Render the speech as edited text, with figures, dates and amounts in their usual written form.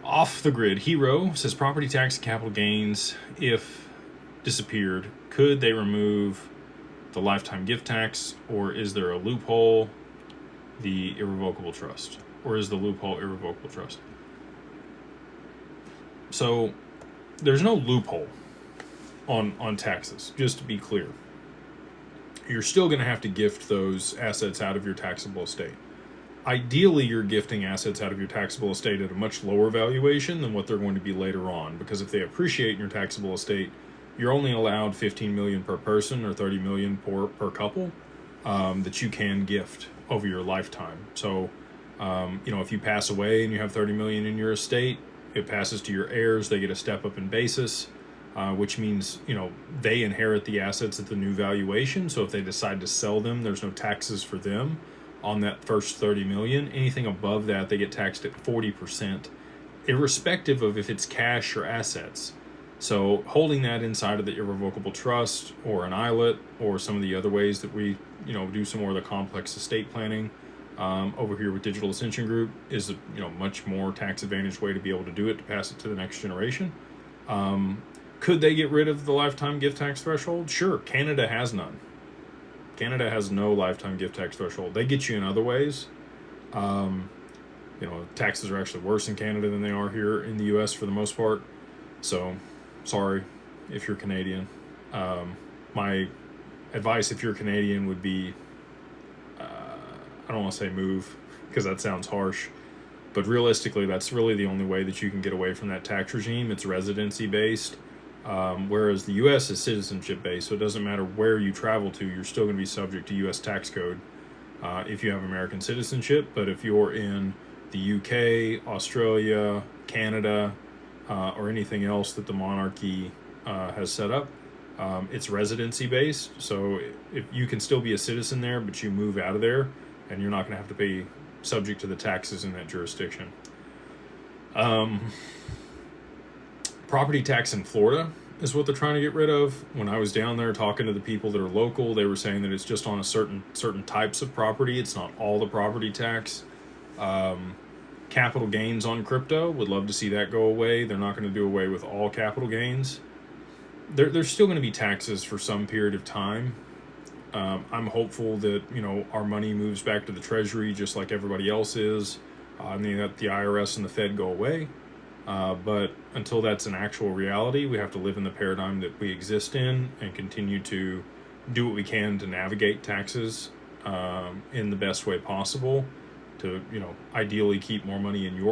Off the grid Hero says property tax and capital gains, if disappeared, could they remove the lifetime gift tax, or is there a loophole, the irrevocable trust? Or is the loophole irrevocable trust? So there's no loophole on taxes, just to be clear. You're still going to have to gift those assets out of your taxable estate. Ideally, you're gifting assets out of your taxable estate at a much lower valuation than what they're going to be later on, because if they appreciate in your taxable estate, you're only allowed 15 million per person or 30 million per couple that you can gift over your lifetime. So, if you pass away and you have 30 million in your estate, it passes to your heirs. They get a step up in basis, which means, they inherit the assets at the new valuation. So if they decide to sell them, there's no taxes for them on that first 30 million. Anything above that, they get taxed at 40%, irrespective of if it's cash or assets. So holding that inside of the irrevocable trust or an ILET or some of the other ways that we, do some more of the complex estate planning over here with Digital Ascension Group is a much more tax advantaged way to be able to do it, to pass it to the next generation. Could they get rid of the lifetime gift tax threshold? Sure. Canada has none. Canada has no lifetime gift tax threshold. They get you in other ways. Taxes are actually worse in Canada than they are here in the U.S. for the most part. So, sorry if you're Canadian. My advice if you're Canadian would be, I don't want to say move, because that sounds harsh. But realistically, that's really the only way that you can get away from that tax regime. It's residency-based. Whereas the U.S. is citizenship-based, so it doesn't matter where you travel to, you're still going to be subject to U.S. tax code if you have American citizenship. But if you're in the U.K., Australia, Canada, or anything else that the monarchy has set up, it's residency-based. So if you can still be a citizen there, but you move out of there, and you're not going to have to be subject to the taxes in that jurisdiction. Property tax in Florida is what they're trying to get rid of. When I was down there talking to the people that are local, they were saying that it's just on a certain types of property. It's not all the property tax. Capital gains on crypto, would love to see that go away. They're not going to do away with all capital gains. There's still going to be taxes for some period of time. I'm hopeful that our money moves back to the Treasury just like everybody else is, and that the IRS and the Fed go away. But until that's an actual reality, we have to live in the paradigm that we exist in and continue to do what we can to navigate taxes in the best way possible to, ideally keep more money in your